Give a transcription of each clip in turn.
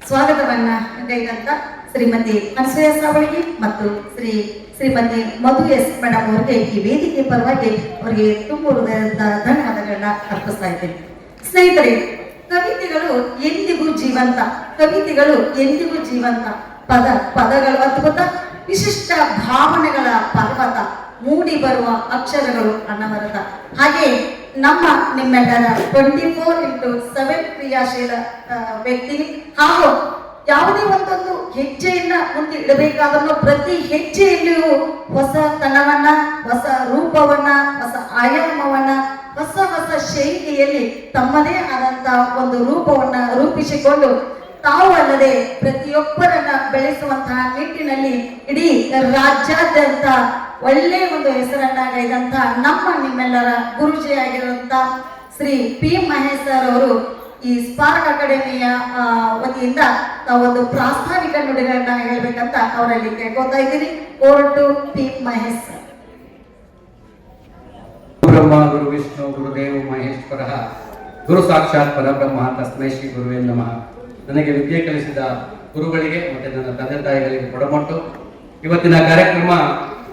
ಸ್ವಾಗತವನ್ನ ಗೈದಂತ ಶ್ರೀಮತಿ ಅನಸೂಯ ಸಾವಳಗಿ ಮತ್ತು ಶ್ರೀಮತಿ ಮಧು yes madam ಅವರಿಗೆ ಈ ವೇದಿಕೆ ಪರವಾಗಿ ಅವರಿಗೆ ತುಂಬ ಹೃದಯದ ಧನ್ಯವಾದಗಳನ್ನ ಅರ್ಪಿಸ್ತಾ ಇದ್ದೇನೆ. ಸ್ನೇಹಿತರೆ, ಕವಿತೆಗಳು ಎಂದಿಗೂ ಜೀವಂತ, ಕವಿತೆಗಳು ಎಂದಿಗೂ ಜೀವಂತ. ಪದಗಳು ಅದ್ಭುತ, ವಿಶಿಷ್ಟ ಭಾವನೆಗಳ ಪರ್ವತ, ಮೂಡಿ ಬರುವ ಅಕ್ಷರಗಳು ಅನವರತ. ಹಾಗೆ ನಿಮ್ಮೆಲ್ಲರ 24x7 ಕ್ರಿಯಾಶೀಲ ವ್ಯಕ್ತಿ ಹಾಗೂ ಯಾವುದೇ ಒಂದೊಂದು ಹೆಜ್ಜೆಯನ್ನ ಮುಂದೆ ಇಡಬೇಕಾದ್ರೂ ಪ್ರತಿ ಹೆಜ್ಜೆಯಲ್ಲಿಯೂ ಹೊಸ ತನವನ್ನ, ಹೊಸ ರೂಪವನ್ನ, ಹೊಸ ಆಯಾಮವನ್ನ, ಹೊಸ ಶೈಲಿಯಲ್ಲಿ ತಮ್ಮದೇ ಆದಂತ ಒಂದು ರೂಪವನ್ನ ರೂಪಿಸಿಕೊಂಡು ತಾವು ಅಲ್ಲದೆ ಪ್ರತಿಯೊಬ್ಬರನ್ನ ಬೆಳೆಸುವಂತಹ ನಿಟ್ಟಿನಲ್ಲಿ ಇಡೀ ರಾಜ್ಯಾದ್ಯಂತ ಒಳ್ಳೆ ಒಂದು ಹೆಸರನ್ನ ಗೈದಂತ ನಿಮ್ಮೆಲ್ಲರ ಗುರುಜಿಯಾಗಿರುವಂತ ಶ್ರೀ ಪಿ ಮಹೇಶ್ ಸರ್ ಅವರು ಈ ಸ್ಪಾರ್ಕ್ ಅಕಾಡೆಮಿಯ ವತಿಯಿಂದ ಒಂದು ಪ್ರಾಸ್ತಾವಿಕ ನುಡಿಗಳನ್ನ ಹೇಳ್ಬೇಕಂತ ಅವರಲ್ಲಿ ಕೇಳ್ಕೊತಾ ಇದ್ದೀನಿ. Over to P Mahesh sir. Brahma ಗುರು ವಿಷ್ಣು ಗುರುದೇವ ಮಹೇಶ್ವರ ಗುರು ಸಾಕ್ಷಾತ್ ಪರಬ್ರಹ್ಮ ತಸ್ಮೈ ಶ್ರೀ ಗುರುವೇ ನಮಃ. ನನಗೆ ವಿದ್ಯೆ ಕಲಿಸಿದ ಗುರುಗಳಿಗೆ ಮತ್ತು ನನ್ನ ತಂದೆ ತಾಯಿಗಳಿಗೆ ಕೊಡಮಟ್ಟು ಇವತ್ತಿನ ಕಾರ್ಯಕ್ರಮ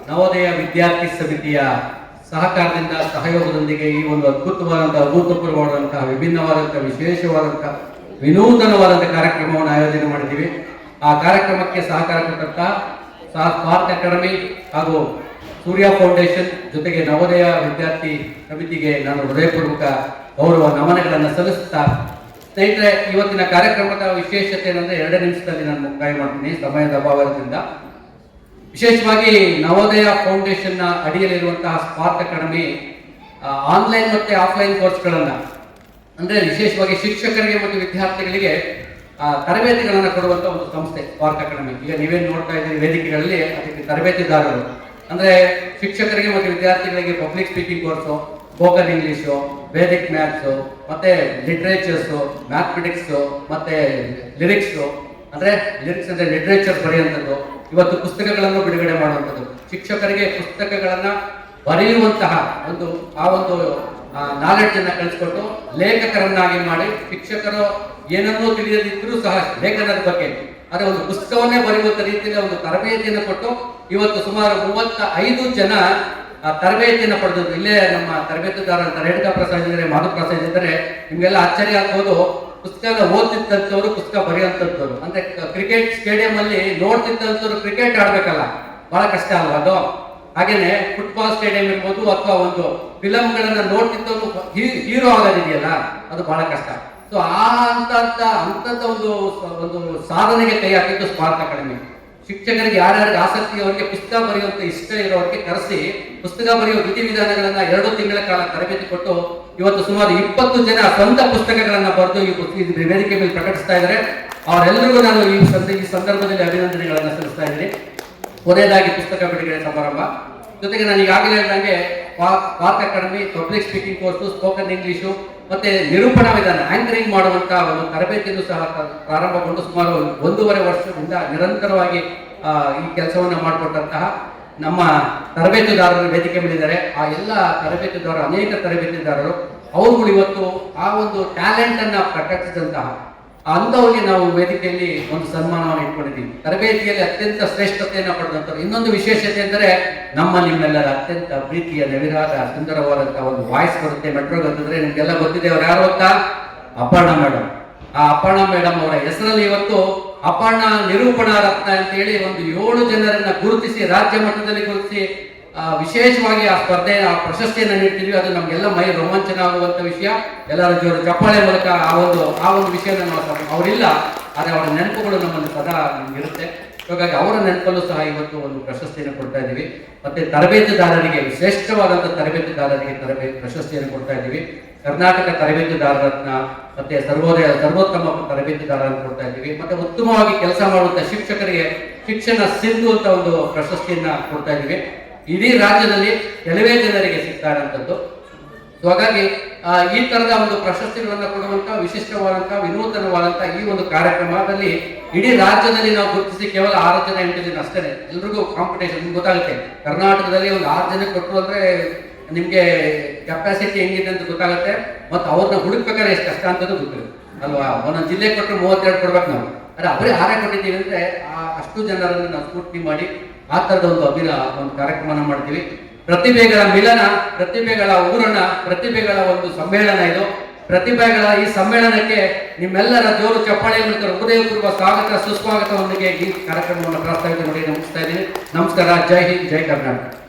ನವೋದಯ ವಿದ್ಯಾರ್ಥಿ ಸಮಿತಿಯ ಸಹಕಾರದಿಂದ ಸಹಯೋಗದೊಂದಿಗೆ ಈ ಒಂದು ಅಭೂತಪೂರ್ವವಾದಂತಹ ವಿಭಿನ್ನವಾದಂತಹ ವಿಶೇಷವಾದಂತಹ ವಿನೂತನವಾದಂತಹ ಕಾರ್ಯಕ್ರಮವನ್ನು ಆಯೋಜನೆ ಮಾಡಿದ್ದೀವಿ. ಆ ಕಾರ್ಯಕ್ರಮಕ್ಕೆ ಸಹಕಾರ ಕೊಟ್ಟಂತಹ ಸ್ಪಾರ್ಕ್ ಅಕಾಡೆಮಿ ಹಾಗೂ ಸೂರ್ಯ ಫೌಂಡೇಶನ್ ಜೊತೆಗೆ ನವೋದಯ ವಿದ್ಯಾರ್ಥಿ ಸಮಿತಿಗೆ ನಾನು ಹೃದಯಪೂರ್ವಕ ಗೌರವ ನಮನಗಳನ್ನು ಸಲ್ಲಿಸುತ್ತಾ, ಸ್ನೇಹಿತರೆ, ಇವತ್ತಿನ ಕಾರ್ಯಕ್ರಮದ ವಿಶೇಷತೆ ಏನಂದ್ರೆ 2 ನಿಮಿಷದಲ್ಲಿ ನಾನು ಮುಕ್ತಾಯ ಮಾಡ್ತೀನಿ ಸಮಯದ ಅಭಾವದಿಂದ. ವಿಶೇಷವಾಗಿ ನವೋದಯ ಫೌಂಡೇಶನ್ ನ ಅಡಿಯಲ್ಲಿರುವಂತಹ ಸ್ಪಾರ್ಕ್ ಅಕಾಡೆಮಿ ಆನ್ಲೈನ್ ಮತ್ತೆ ಆಫ್ಲೈನ್ ಕೋರ್ಸ್ಗಳನ್ನ, ಅಂದ್ರೆ ವಿಶೇಷವಾಗಿ ಶಿಕ್ಷಕರಿಗೆ ಮತ್ತು ವಿದ್ಯಾರ್ಥಿಗಳಿಗೆ ತರಬೇತಿಗಳನ್ನು ಕೊಡುವಂತ ಒಂದು ಸಂಸ್ಥೆ ಸ್ಪಾರ್ಕ್ ಅಕಾಡೆಮಿ. ಈಗ ನೀವೇನು ನೋಡ್ತಾ ಇದ್ದೀರಿ ವೇದಿಕೆಗಳಲ್ಲಿ, ಅದಕ್ಕೆ ತರಬೇತಿದಾರರು ಅಂದ್ರೆ ಶಿಕ್ಷಕರಿಗೆ ಮತ್ತು ವಿದ್ಯಾರ್ಥಿಗಳಿಗೆ public speaking course, spoken English, Vedic maths, ಮತ್ತೆ ಲಿಟ್ರೇಚರ್ಸು, ಮ್ಯಾಥಮೆಟಿಕ್ಸು, ಮತ್ತೆ ಲಿರಿಕ್ಸು ಅಂದ್ರೆ ಲಿಟ್ರೇಚರ್ ಬರೆಯುವಂಥದ್ದು, ಇವತ್ತು ಪುಸ್ತಕಗಳನ್ನು ಬಿಡುಗಡೆ ಮಾಡುವಂಥದ್ದು, ಶಿಕ್ಷಕರಿಗೆ ಪುಸ್ತಕಗಳನ್ನ ಬರೆಯುವಂತಹ ಒಂದು ನಾಲೆಡ್ಜ್ ಅನ್ನ ಕಳಿಸ್ಕೊಟ್ಟು ಲೇಖಕರನ್ನಾಗಿ ಮಾಡಿ, ಶಿಕ್ಷಕರು ಏನನ್ನೂ ತಿಳಿಯದಿದ್ರೂ ಸಹ ಲೇಖನದ ಬಗ್ಗೆ ಅದೇ ಒಂದು ಪುಸ್ತಕವನ್ನೇ ಬರೆಯುವಂತ ರೀತಿಯಲ್ಲಿ ಒಂದು ತರಬೇತಿಯನ್ನು ಕೊಟ್ಟು ಇವತ್ತು ಸುಮಾರು 35 ಜನ ತರಬೇತಿಯನ್ನು ಪಡೆದದ್ದು. ಇಲ್ಲೇ ನಮ್ಮ ತರಬೇತುದಾರ ರೇಣುಕಾ ಪ್ರಸಾದ್ ಇದ್ದಾರೆ, ಮಾಧು ಪ್ರಸಾದ್ ಇದ್ದಾರೆ. ನಿಮ್ಗೆಲ್ಲ ಆಶ್ಚರ್ಯ ಆಗ್ಬೋದು, ಪುಸ್ತಕ ಓದ್ತಿದ್ದಂಥವ್ರು ಪುಸ್ತಕ ಬರೆಯುವಂಥದ್ದು. ಅಂದ್ರೆ ಕ್ರಿಕೆಟ್ ಸ್ಟೇಡಿಯಂ ಅಲ್ಲಿ ನೋಡ್ತಿದ್ದಂಥವ್ರು ಕ್ರಿಕೆಟ್ ಆಡ್ಬೇಕಲ್ಲ, ಬಹಳ ಕಷ್ಟ ಅಲ್ವಾ ಅದು. ಹಾಗೇನೆ ಫುಟ್ಬಾಲ್ ಸ್ಟೇಡಿಯಂ ಇರ್ಬೋದು ಅಥವಾ ಒಂದು ಫಿಲಂಗಳನ್ನ ನೋಡ್ತಿದ್ದವ್ರು ಹೀರೋ ಆಗೋದಿದೆಯಲ್ಲ, ಅದು ಬಹಳ ಕಷ್ಟ. ಸೊ ಅಂತಂತ ಒಂದು ಸಾಧನೆಗೆ ಕೈ ಹಾಕಿದ್ದು ಸ್ಪಾರ್ಕ್ ಅಕಾಡೆಮಿ. ಶಿಕ್ಷಕರಿಗೆ ಯಾರ್ಯಾರಿಗೆ ಆಸಕ್ತಿ ಅವರಿಗೆ ಪುಸ್ತಕ ಬರೆಯುವಂತ ಇಷ್ಟ ಇರೋರಿಗೆ ಕರೆಸಿ ಪುಸ್ತಕ ಬರೆಯುವ ವಿಧಿವಿಧಾನಗಳನ್ನ 2 ತಿಂಗಳ ಕಾಲ ತರಬೇತಿ ಕೊಟ್ಟು ಇವತ್ತು ಸುಮಾರು 20 ಜನ ಸ್ವಂತ ಪುಸ್ತಕಗಳನ್ನ ಬರೆದು ಈ ವೇದಿಕೆ ಮೇಲೆ ಪ್ರಕಟಿಸ್ತಾ ಇದ್ದಾರೆ. ಅವರೆಲ್ಲರಿಗೂ ನಾನು ಈ ಸಂದರ್ಭದಲ್ಲಿ ಅಭಿನಂದನೆಗಳನ್ನ ಸಲ್ಲಿಸ್ತಾ ಇದ್ದೀನಿ. ಕೊನೆಯದಾಗಿ ಪುಸ್ತಕ ಬಿಡುಗಡೆ ಸಮಾರಂಭ ಜೊತೆಗೆ ನಾನು ಈಗಾಗಲೇ ಹೇಳಿದಂಗೆ spark academy public speaking course, spoken English ಮತ್ತೆ ನಿರೂಪಣಾ ವಿಧಾನ ಆಂಕರಿಂಗ್ ಮಾಡುವಂತಹ ಒಂದು ತರಬೇತಿಯನ್ನು ಸಹ ಪ್ರಾರಂಭಗೊಂಡು ಸುಮಾರು 1.5 ವರ್ಷದಿಂದ ನಿರಂತರವಾಗಿ ಈ ಕೆಲಸವನ್ನು ಮಾಡಿಕೊಟ್ಟಂತಹ ನಮ್ಮ ತರಬೇತುದಾರರು ವೇದಿಕೆ ಮೇಲಿದ್ದಾರೆ. ಆ ಎಲ್ಲ ತರಬೇತುದಾರರು, ಅನೇಕ ತರಬೇತುದಾರರು, ಅವರುಗಳು ಇವತ್ತು ಆ ಒಂದು ಟ್ಯಾಲೆಂಟ್ ಅನ್ನ ಪ್ರಕಟಿಸಿದಂತಹ ಅಂಥವ್ರಿಗೆ ನಾವು ವೇದಿಕೆಯಲ್ಲಿ ಒಂದು ಸನ್ಮಾನವನ್ನು ಇಟ್ಕೊಂಡಿದ್ದೀವಿ. ತರಬೇತಿಯಲ್ಲಿ ಅತ್ಯಂತ ಶ್ರೇಷ್ಠತೆಯನ್ನು ಪಡೆದಂಥವ್ರು. ಇನ್ನೊಂದು ವಿಶೇಷತೆ ಅಂದರೆ ನಿಮ್ಮೆಲ್ಲರ ಅತ್ಯಂತ ಪ್ರೀತಿಯ ನವಿರಾದ ಸುಂದರವಾದಂತಹ ಒಂದು ವಾಯ್ಸ್ ಬರುತ್ತೆ. ಮೆಟ್ರೋಗೆ ಅಂತಂದ್ರೆ ನಿಮ್ಗೆಲ್ಲ ಗೊತ್ತಿದೆ, ಅವ್ರು ಯಾರು ಗೊತ್ತಾ? ಅಪರ್ಣ ಮೇಡಮ್. ಆ ಅಪರ್ಣ ಮೇಡಮ್ ಅವರ ಹೆಸರಲ್ಲಿ ಇವತ್ತು ಅಪರ್ಣ ನಿರೂಪಣಾ ರತ್ನ ಅಂತ ಹೇಳಿ ಒಂದು 7 ಜನರನ್ನ ಗುರುತಿಸಿ, ರಾಜ್ಯ ಮಟ್ಟದಲ್ಲಿ ಗುರುತಿಸಿ ವಿಶೇಷವಾಗಿ ಆ ಪ್ರಶಸ್ತಿಯನ್ನು ನೀಡ್ತೀವಿ. ಅದು ನಮ್ಗೆಲ್ಲ ಮೈ ರೋಮಾಂಚನ ಆಗುವಂತ ವಿಷಯ. ಎಲ್ಲರ ಜೋರು ಚಪ್ಪಾಳೆ ಮೂಲಕ ಆ ಒಂದು ವಿಷಯನ ನಾವು ಅವರಿಲ್ಲ, ಆದರೆ ಅವರ ನೆನಪುಗಳು ನಮ್ಮಲ್ಲಿ ಸದಾ ಇರುತ್ತೆ. ಹಾಗಾಗಿ ಅವರ ನೆನಪಲ್ಲೂ ಸಹ ಇವತ್ತು ಒಂದು ಪ್ರಶಸ್ತಿಯನ್ನು ಕೊಡ್ತಾ ಇದ್ದೀವಿ. ಮತ್ತೆ ತರಬೇತುದಾರರಿಗೆ, ಶ್ರೇಷ್ಠವಾದಂತಹ ತರಬೇತುದಾರರಿಗೆ ಪ್ರಶಸ್ತಿಯನ್ನು ಕೊಡ್ತಾ ಇದ್ದೀವಿ. ಕರ್ನಾಟಕ ತರಬೇತುದಾರ ರತ್ನ ಮತ್ತೆ ಸರ್ವೋತ್ತಮ ತರಬೇತುದಾರರನ್ನು ಕೊಡ್ತಾ ಇದ್ದೀವಿ. ಮತ್ತೆ ಉತ್ತಮವಾಗಿ ಕೆಲಸ ಮಾಡುವಂತಹ ಶಿಕ್ಷಕರಿಗೆ ಶಿಕ್ಷಣ ಸಿಂಧು ಅಂತ ಒಂದು ಪ್ರಶಸ್ತಿಯನ್ನ ಕೊಡ್ತಾ ಇದ್ದೀವಿ. ಇಡೀ ರಾಜ್ಯದಲ್ಲಿ ಕೆಲವೇ ಜನರಿಗೆ ಸಿಗ್ತಾ ಇರುವಂತದ್ದು. ಹಾಗಾಗಿ ಈ ತರದ ಒಂದು ಪ್ರಶಸ್ತಿಗಳನ್ನು ಕೊಡುವಂತಹ ವಿಶಿಷ್ಟವಾದಂತಹ ವಿನೂತನವಾದಂತಹ ಈ ಒಂದು ಕಾರ್ಯಕ್ರಮದಲ್ಲಿ ಇಡೀ ರಾಜ್ಯದಲ್ಲಿ ನಾವು ಗುರುತಿಸಿ ಕೇವಲ 6 ಜನ 8 ಜನ ಅಷ್ಟೇ, ಎಲ್ರಿಗೂ ಕಾಂಪಿಟೇಷನ್. ನಿಮ್ಗೆ ಗೊತ್ತಾಗುತ್ತೆ, ಕರ್ನಾಟಕದಲ್ಲಿ ಒಂದು 6 ಜನ ಕೊಟ್ಟರು ಅಂದ್ರೆ ನಿಮ್ಗೆ ಕೆಪಾಸಿಟಿ ಹೆಂಗಿದೆ ಅಂತ ಗೊತ್ತಾಗುತ್ತೆ. ಮತ್ತು ಅವ್ರನ್ನ ಹುಡುಕ್ಬೇಕಾದ್ರೆ ಎಷ್ಟು ಕಷ್ಟ ಅಂತದ್ದು ಗೊತ್ತಿರುತ್ತೆ ಅಲ್ವಾ. ಒಂದೊಂದು ಜಿಲ್ಲೆ ಕೊಟ್ಟರು 32 ಕೊಡ್ಬೇಕು ನಾವು, ಅರೆ ಅವರೇ ಆರೆ ಕೊಟ್ಟಿದ್ದೀವಿ ಅಂದ್ರೆ ಅಷ್ಟು ಜನರನ್ನು ನಾವು ಸ್ಫೂರ್ತಿ ಮಾಡಿ ಆ ತರದ ಒಂದು ಕಾರ್ಯಕ್ರಮನ ಮಾಡ್ತೀವಿ. ಪ್ರತಿಭೆಗಳ ಮಿಲನ, ಪ್ರತಿಭೆಗಳ ಊರಣ, ಪ್ರತಿಭೆಗಳ ಒಂದು ಸಮ್ಮೇಳನ ಇದು. ಪ್ರತಿಭೆಗಳ ಈ ಸಮ್ಮೇಳನಕ್ಕೆ ನಿಮ್ಮೆಲ್ಲರ ಜೋರು ಚಪ್ಪಾಳೆ ಮೂಲಕ ಹೃದಯಪೂರ್ವ ಸ್ವಾಗತ ಸುಸ್ವಾಗತದೊಂದಿಗೆ ಈ ಕಾರ್ಯಕ್ರಮವನ್ನು ಪ್ರಾಸ್ತಾವಿಕ ಮಾಡಿ ಮುಗಿಸ್ತಾ ಇದ್ದೀನಿ. ನಮಸ್ಕಾರ. ಜೈ ಹಿಂದ್, ಜೈ ಕರ್ನಾಟಕ.